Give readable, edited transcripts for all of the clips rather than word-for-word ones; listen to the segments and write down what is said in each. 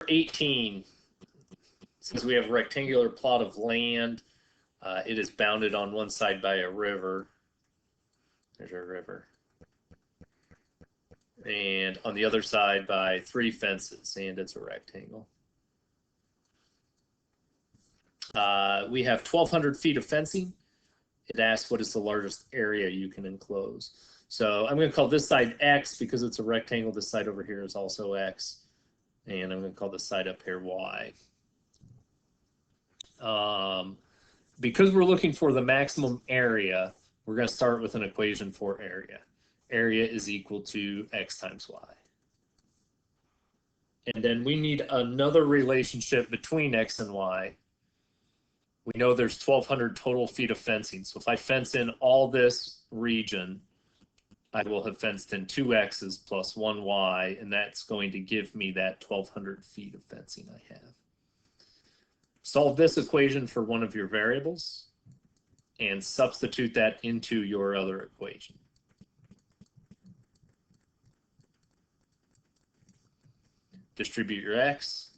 18. Since we have a rectangular plot of land, it is bounded on one side by a river. There's our river. And on the other side by 3 fences, and it's a rectangle. We have 1,200 feet of fencing. It asks what is the largest area you can enclose. So I'm going to call this side X because it's a rectangle. This side over here is also X. And I'm going to call this side up here Y. Because we're looking for the maximum area, we're going to start with an equation for area. Area is equal to X times Y. And then we need another relationship between X and Y. We know there's 1,200 total feet of fencing. So if I fence in all this region, I will have fenced in 2 X's plus 1 Y, and that's going to give me that 1,200 feet of fencing I have. Solve this equation for one of your variables and substitute that into your other equation. Distribute your X.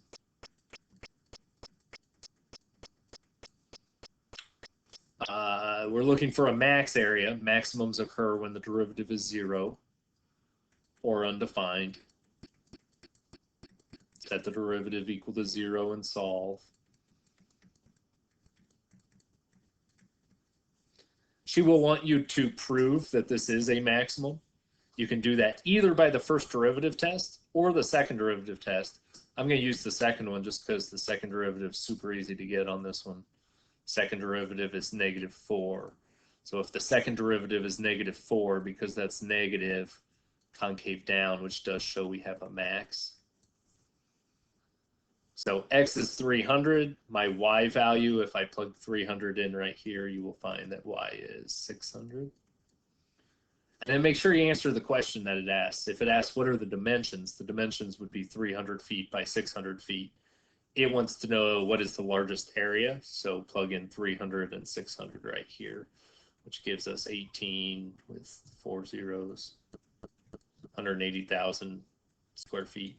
We're looking for a max area. Maximums occur when the derivative is 0 or undefined. Set the derivative equal to 0 and solve. She will want you to prove that this is a maximum. You can do that either by the first derivative test or the second derivative test. I'm going to use the second one just because the second derivative is super easy to get on this one. Second derivative is -4. So if the second derivative is -4, because that's negative, concave down, which does show we have a max. So X is 300. My Y value, if I plug 300 in right here, you will find that Y is 600. And then make sure you answer the question that it asks. If it asks what are the dimensions would be 300 feet by 600 feet. It wants to know what is the largest area, so plug in 300 and 600 right here, which gives us 18 with 4 zeros, 180,000 square feet.